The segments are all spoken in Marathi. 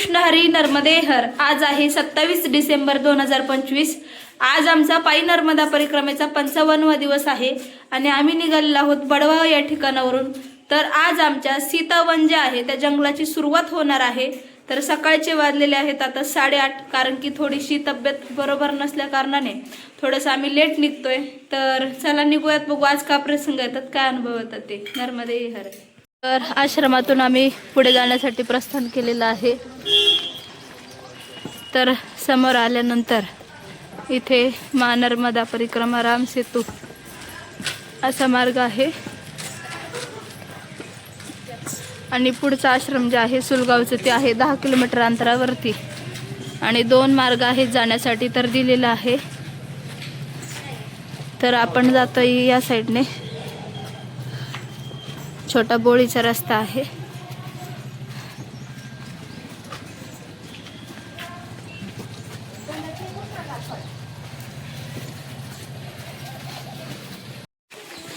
कृष्ण हरी नर्मदे हर। आज आहे 27 डिसेंबर 2025। आज आमचा पायी नर्मदा परिक्रमेचा 55वा दिवस आहे आणि आम्ही निघालेलो आहोत बडवा या ठिकाणावरून। तर आज आमच्या सीतावन जे आहे त्या जंगलाची सुरुवात होणार आहे। तर सकाळचे वाजलेले आहेत आता 8:30, कारण की थोडीशी तब्येत बरोबर नसल्या कारणाने थोडंसं आम्ही लेट निघतोय। तर चला निघूयात, बघू आज का प्रसंग येतात, काय अनुभव येतात ते। नर्मदे हर। तर आश्रमातून आम्ही पुढे जाण्यासाठी प्रस्थान केलेलं आहे। तर समोर आल्यानंतर इथे मा नर्मदा परिक्रमा राम सेतू असा मार्ग आहे आणि पुढचा आश्रम जे आहे सुलगावचं ते आहे 10 किलोमीटर अंतरावरती आणि 2 मार्ग आहेत जाण्यासाठी तर दिलेला आहे। तर आपण जातोय या साईडने, छोटा बोळीचा रस्ता आहे।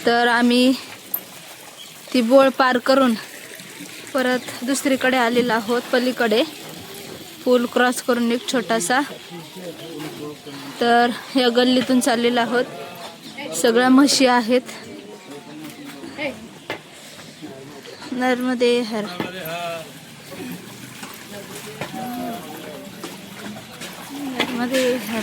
तर आम्ही ती बोळ पार करून परत दुसरीकडे आलेलो आहोत, पलीकडे पूल क्रॉस करून एक छोटासा। तर या गल्लीतून चाललेलो आहोत, सगळ्या म्हशी आहेत। नर्मदे हर। नर्मदे हर।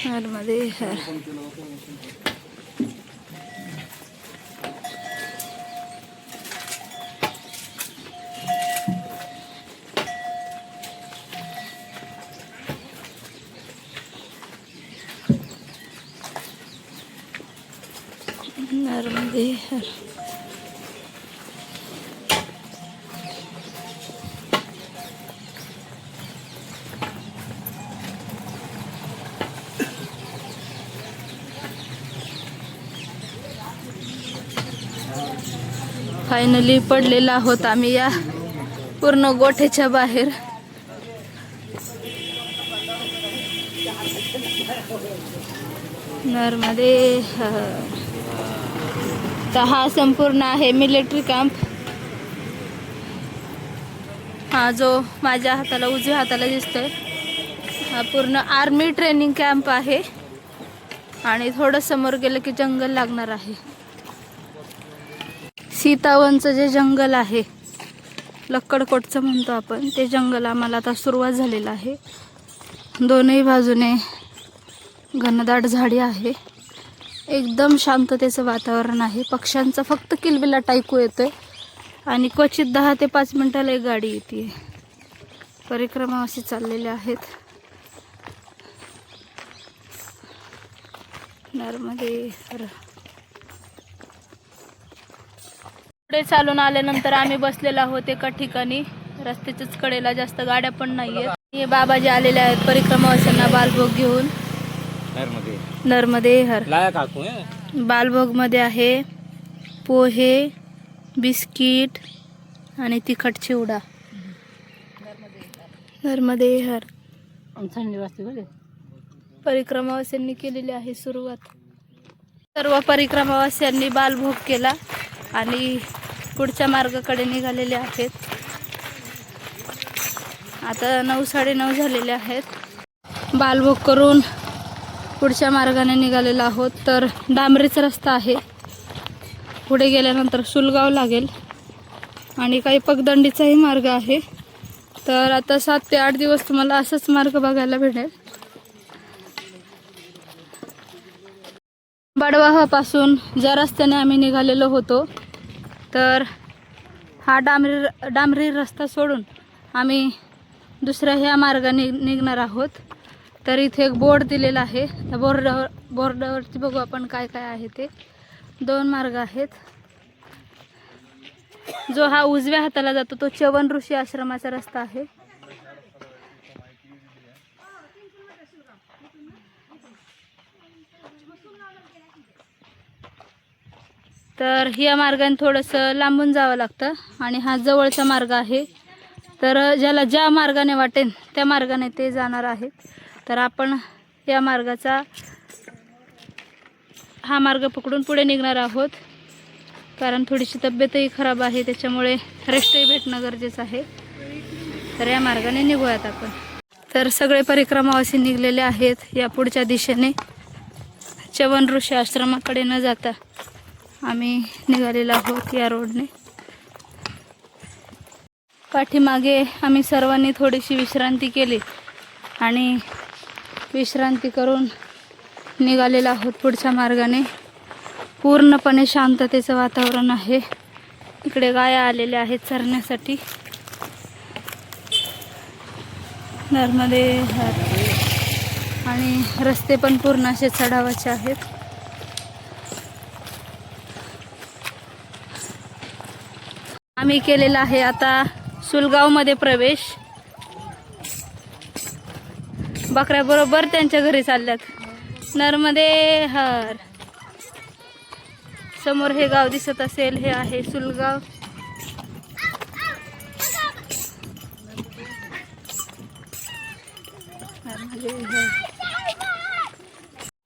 नर्मदे हर। नर्मदे हर। फायनली पडलेला आहोत आम्ही या पूर्ण गोठ्याच्या बाहेर। नर्मदे हर। तर हा संपूर्ण आहे मिलिटरी कॅम्प। हा जो माझ्या हाताला उजव्या हाताला दिसतोय हा पूर्ण आर्मी ट्रेनिंग कॅम्प आहे आणि थोडं समोर गेलं की जंगल लागणार आहे। सीतावनचं जे जंगल आहे, लक्कडकोटचं म्हणतो आपण, ते जंगल आम्हाला आता सुरुवात झालेलं आहे। दोन्ही बाजूने घनदाट झाडी आहे, एकदम शांततेचं वातावरण आहे। पक्ष्यांचा फक्त किलबिलाट ऐकू येतोय आणि क्वचित 10 ते 5 मिनिटाला एक गाडी येते। परिक्रमा अशी चाललेल्या आहेत। नर्मदे हर। पुढे चालून आल्यानंतर आम्ही बसलेलो आहोत एका ठिकाणी, रस्त्याच्याच कडेला, जास्त गाड्या पण नाहीयेत। हे बाबाजी आलेले आहेत परिक्रमावासींना बालभोग घेऊन। नर्मदे हर। बालभोग मध्ये आहे पोहे, बिस्किट आणि तिखट चिवडा। नर्मदे हर। परिक्रमावासींनी केलेली आहे सुरुवात। सर्व परिक्रमावासींनी बालभोग केला आणि पुढच्या मार्गाकडे निघालेले आहेत। आता 9 साडेनऊ झालेले आहेत। बालभोग करून पुढच्या मार्गाने निघालेलो आहोत। तर डांबरीचा रस्ता आहे, पुढे गेल्यानंतर सुलगाव लागेल आणि काही पगदंडीचाही मार्ग आहे। तर आता 7 ते 8 दिवस तुम्हाला असंच मार्ग बघायला भेटेल। बडवाहापासून ज्या रस्त्याने आम्ही निघालेलो होतो, तर हा डांबरी रस्ता सोडून आम्ही दुसऱ्या ह्या मार्गाने निघणार आहोत। तर इथे एक बोर्ड दिलेला आहे, त्या बोर्डावरती बघू आपण काय काय आहे ते। 2 मार्ग आहेत। जो हा उजव्या हाताला जातो तो च्यवन ऋषी आश्रमाचा रस्ता आहे। तर या मार्गाने थोडंसं लांबून जावं लागतं आणि हा जवळचा मार्ग आहे। तर ज्याला ज्या मार्गाने वाटेल त्या मार्गाने ते जाणार आहे। तर आपण या मार्गाचा हा मार्ग पकडून पुढे निघणार आहोत, कारण थोडीशी तब्येतही खराब आहे, त्याच्यामुळे रेस्टही भेटणं गरजेचं आहे. तर या मार्गाने निघूयात आपण. तर सगळे परिक्रमावासी निघलेले आहेत या पुढच्या दिशेने. च्यवन ऋषी आश्रमाकडे न जाता आम्ही निघालेलो आहोत या रोडने. पाठीमागे आम्ही सर्वांनी थोडीशी विश्रांती केली आणि विश्रांती करून निघालेलो आहोत पुढच्या मार्गाने. पूर्णपणे शांततेचं वातावरण आहे. इकडे गाया आलेल्या आहेत चरण्यासाठी. नर्मदे हर. आणि रस्ते पण पूर्ण असे चढावाचे आहेत. आम्ही केलेला आहे आता सुलगावमध्ये प्रवेश. बकऱ्या बरोबर त्यांच्या घरी चालल्यात. नर्मदे हर. समोर हे गाव दिसत असेल, हे आहे सुलगाव.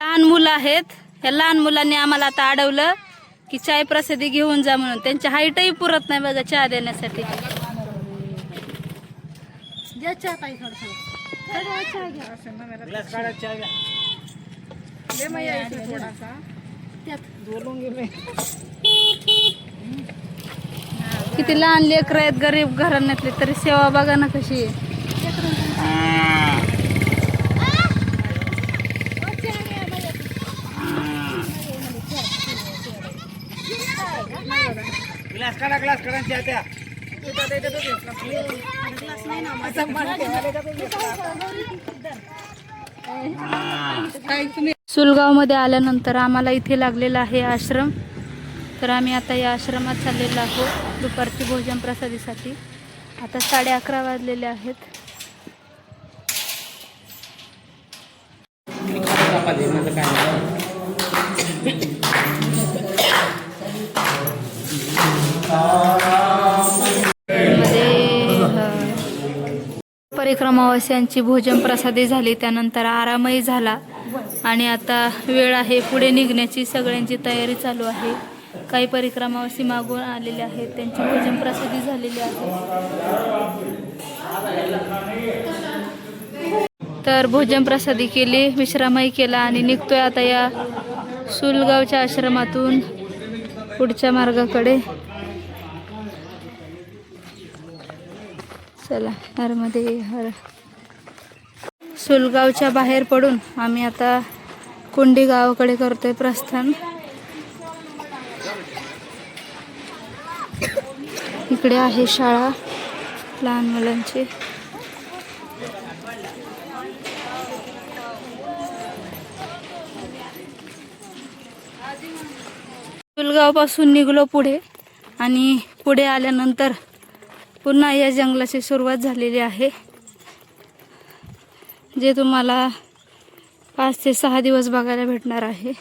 लहान मुलं आहेत. या लहान मुलांनी आम्हाला आता अडवलं की चाय प्रसादी घेऊन जा म्हणून. त्यांच्या हाईटही पुरत नाही बघा चहा देण्यासाठी. किती लहान लेकरं आहेत गरीब घराण्यातले, तरी सेवा बघा ना कशी आहे. सुलगाव मध्ये आल्यानंतर आम्हाला इथे लागलेला आहे आश्रम. तर आम्ही आता या आश्रमात चाललेलो आहोत दुपारची भोजन प्रसादीसाठी. आता 11:30 वाजलेले आहेत. परिक्रमावास्यांची भोजन प्रसादी झाली, त्यानंतर आरामही झाला आणि आता वेळ आहे पुढे निघण्याची. सगळ्यांची तयारी चालू आहे. काही परिक्रमावासी मागून आलेले आहेत, त्यांची भोजन प्रसादी झालेली आहे. तर भोजन प्रसादी केली, विश्रामही केला आणि निघतोय आता या सुलगावच्या आश्रमातून पुढच्या मार्गाकडे. चला, नर्मदे हर. सुलगावच्या बाहेर पडून आम्ही आता कुंडी गावाकडे करतोय प्रस्थान. इकडे आहे शाळा लहान मुलांची. सुलगावपासून निघलो पुढे आणि पुढे आल्यानंतर पुन्हा या जंगलाची सुरुवात झालेली आहे, जे तुम्हाला 5 ते 6 दिवस बघायला भेटणार आहे.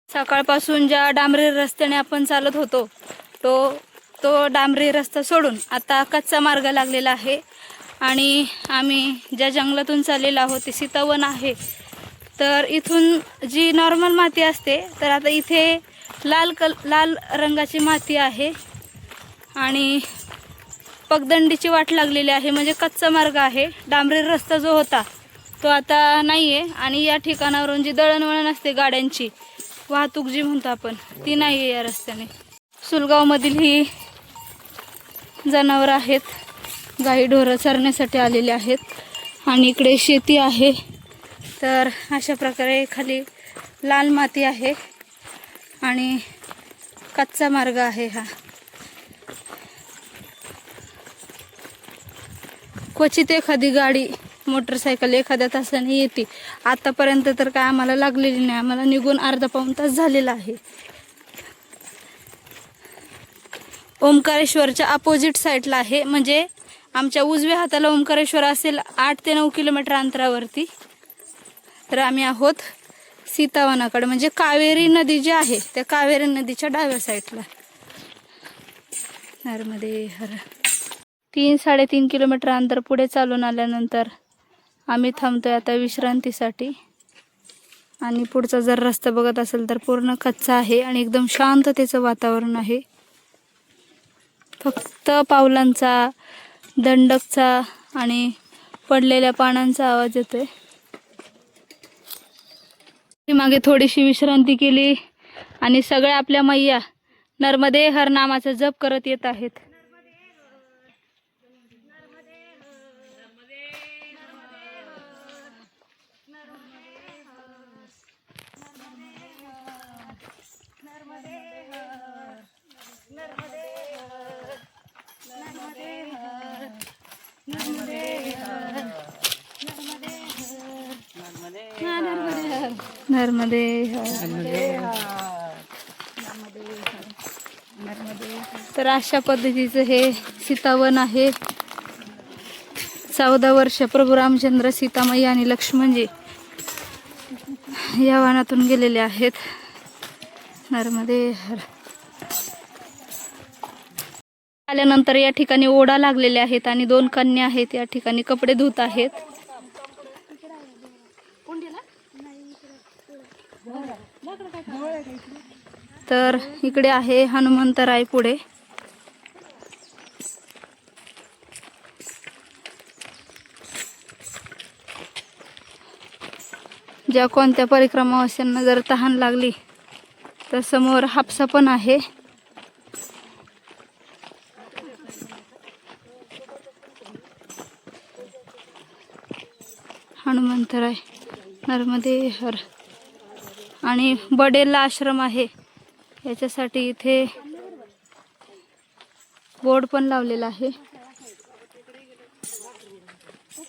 सकाळपासून ज्या डांबरी रस्त्याने आपण चालत होतो तो डांबरी रस्ता सोडून आता कच्चा मार्ग लागलेला आहे. आणि आम्ही ज्या जंगलातून चाललेलो आहोत ते सीतावन आहे. तर इथून जी नॉर्मल माती असते, तर आता इथे लाल रंगाची माती आहे आणि पगदंडीची वाट लागलेली आहे. म्हणजे कच्चा मार्ग आहे. डांबरी रस्ता जो होता तो आता नाही आहे. आणि या ठिकाणावरून जी दळणवळण असते गाड्यांची वाहतूक जी म्हणतो आपण, ती नाही आहे या रस्त्याने. सुलगावमधील ही जनावरं आहेत, गाई ढोरं चरण्यासाठी आलेले आहेत. आणि इकडे शेती आहे. तर अशा प्रकारे खाली लाल माती आहे आणि कच्चा मार्ग आहे हा. क्वचित एखादी गाडी मोटरसायकल एखाद्या तासाने येते. आतापर्यंत तर काय आम्हाला लागलेली नाही. आम्हाला निघून अर्धा पाऊण तास झालेला आहे. ओंकारेश्वरच्या अपोजिट साईडला आहे. म्हणजे आमच्या उजव्या हाताला ओंकारेश्वर असेल 8 ते 9 किलोमीटर अंतरावरती. तर आम्ही आहोत सीतावनाकडे, म्हणजे कावेरी नदी जी आहे त्या कावेरी नदीच्या डाव्या साईडला. नर्मदे हर. 3-3.5 किलोमीटर अंतर पुढे चालून आल्यानंतर आम्ही थांबतोय आता विश्रांतीसाठी. आणि पुढचा जर रस्ता बघत असेल तर पूर्ण कच्चा आहे आणि एकदम शांततेचं वातावरण आहे. फक्त पावलांचा, दंडकचा आणि पडलेल्या पानांचा आवाज येतोय. मागे थोडीशी विश्रांती केली आणि सगळ्या आपल्या मैया नर्मदे हर नामाचा जप करत येत आहेत. नर्मदे तर अशा पद्धतीचं हे सीतावन आहे. 14 वर्ष प्रभू रामचंद्र, सीतामाई आणि लक्ष्मणजी या वनातून गेलेले आहेत. नर्मदे हर. आल्यानंतर या ठिकाणी ओढा लागलेले आहेत आणि 2 कन्या आहेत या ठिकाणी कपडे धुत आहेत. तर इकडे आहे हनुमंतराय पुढे. ज्या कोणत्या परिक्रमावास्यांना जर तहान लागली तर समोर हापसा पण आहे. हनुमंतराय, नर्मदे हर. आणि बडेला आश्रम आहे याच्यासाठी इथे बोर्ड पण लावलेला आहे,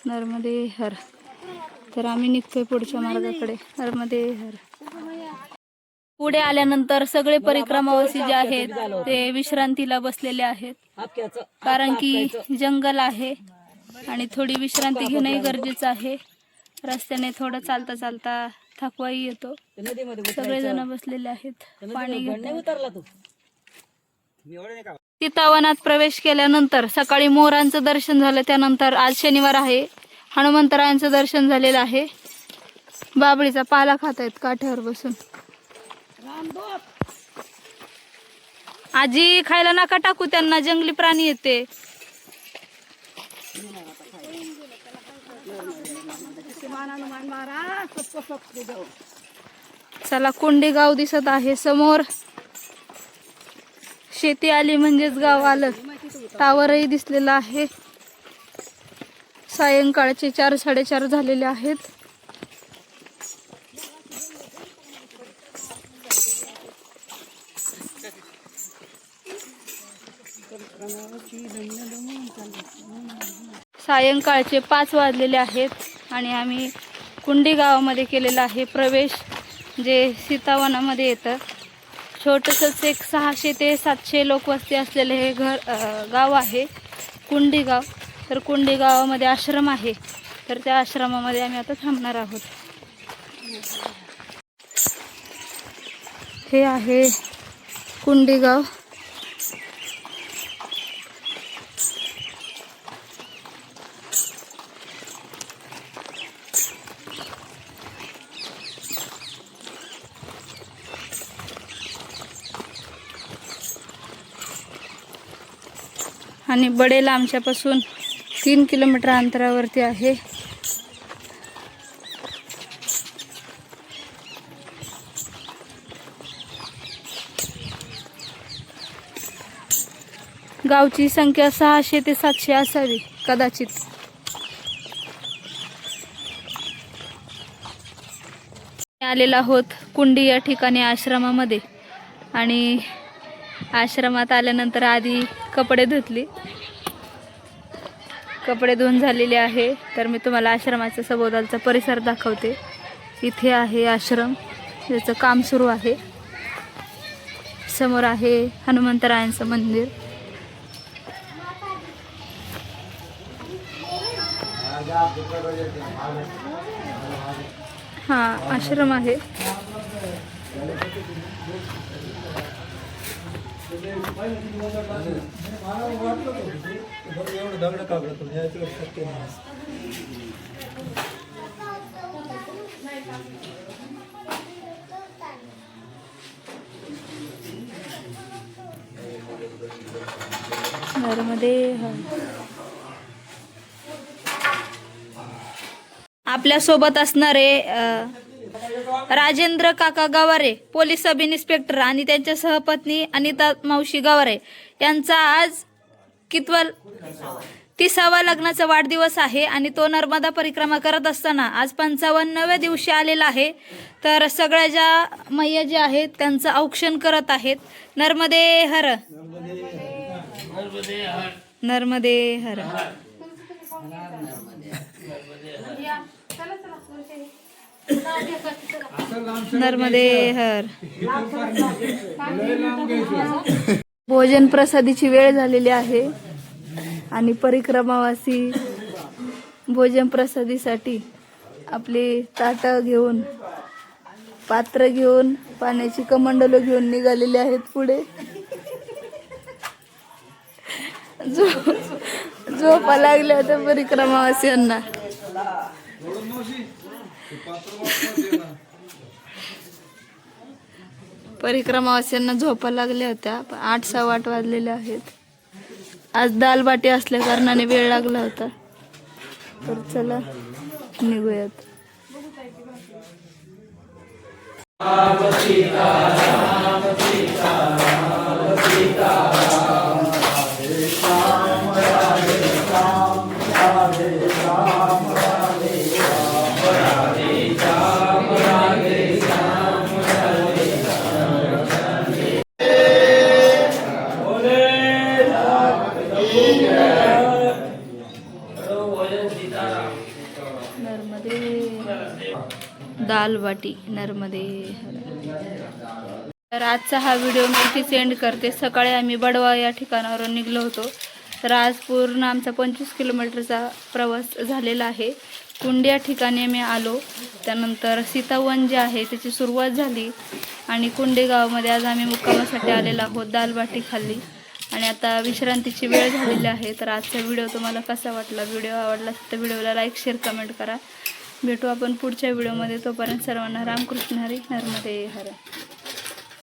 नर्मदे हर. तर आम्ही निघतोय पुढच्या मार्गाकडे. नर्मदे हर. पुढे आल्यानंतर सगळे परिक्रमावासी जे आहेत ते विश्रांतीला बसलेले आहेत, कारण की जंगल आहे आणि थोडी विश्रांती घेणंही गरजेचं आहे. रस्त्याने थोडं चालता चालता थकवाही येतो. सगळेजण बसलेले आहेत, पाणी घेत. सीतावनात प्रवेश केल्यानंतर सकाळी मोरांचं दर्शन झालं. त्यानंतर आज शनिवार आहे, हनुमंतरायांचं दर्शन झालेलं आहे. बाबळीचा पाला खात आहेत काठ्यावर बसून. आजी खायला नका टाकू त्यांना, जंगली प्राणी येते. चला, कुंडी गाव दिसत आहे समोर. शेती आली म्हणजेच गाव आलं. टावरही दिसलेला आहे. सायंकाळचे 4-4:30 झालेले आहेत. सायंकाळचे 5 वाजलेले आहेत आणि आम्ही कुंडी गावामध्ये केलेला आहे प्रवेश, जे सीतावनामध्ये येतं. छोटंसंच एक 600 ते 700 लोकवस्ती असलेले हे गाव आहे कुंडी गाव. तर कुंडी गावामध्ये आश्रम आहे, तर त्या आश्रमामध्ये आम्ही आता थांबणार आहोत. हे आहे कुंडी गाव. आणि बडेला आमच्यापासून 3 किलोमीटर अंतरावरती आहे. गावची संख्या 600 ते 700 असावी कदाचित. आलेलो आहोत कुंडी या ठिकाणी आश्रमामध्ये. आणि आश्रमात आल्यानंतर आधी कपडे धुतली. कपडे धुवून झालेले आहे. तर मी तुम्हाला आश्रमाचा सभोवतालचा परिसर दाखवते. इथे आहे आश्रम, त्याचं काम सुरू आहे. समोर आहे हनुमंतरायांचं मंदिर. हा आश्रम आहे. दगड कागडातून यायचं शक्य नाही. नर्मदे हर. आपल्या सोबत असणारे राजेंद्र काका गवारे, पोलीस सब इन्स्पेक्टर आणि त्यांच्या सहपत्नी अनिता मावशी गवारे यांचा आज कितवा 30वा लग्नाचा वाढदिवस आहे आणि तो नर्मदा परिक्रमा करत असताना आज 55व्या दिवशी आलेला आहे. तर सगळ्या ज्या मैया ज्या आहेत त्यांचं औक्षण करत आहेत. नर्मदे हर. नर्मदे हर. नर्मदे हर. भोजन प्रसादीची वेळ झालेली आहे आणि परिक्रमावासी भोजन प्रसादीसाठी आपली ताटं घेऊन, पात्र घेऊन, पाण्याची कमंडलं घेऊन निघालेली आहेत पुढे. झोपा लागल्या होत्या परिक्रमावासियांना. परिक्रमावासियांना झोपा लागल्या होत्या. 8-8:15 वाजलेले आहेत. आज दालबाटी असल्या कारणाने वेळ लागला होता. तर चला निघूयात. दाल बाटी नर्मदे हर. तर आजचा हा व्हिडिओ मी इथे सेंड करते. सकाळी आम्ही बडवा या ठिकाणावरून निघलो होतो. तर आज पूर्ण आमचा 25 किलोमीटरचा प्रवास झालेला आहे. कुंड या ठिकाणी आम्ही आलो. त्यानंतर सीतावन जे आहे त्याची सुरुवात झाली आणि कुंडे गावामध्ये आज आम्ही मुक्कामासाठी आलेलो आहोत. दाल बाटी खाल्ली आणि आता विश्रांतीची वेळ झालेली आहे. तर आजचा व्हिडिओ तुम्हाला कसा वाटला? व्हिडिओ आवडला तर व्हिडिओला लाईक शेअर कमेंट करा. भेटू आपण पुढच्या व्हिडिओमध्ये. तोपर्यंत सर्वांना रामकृष्ण हरी. नर्मदे हर.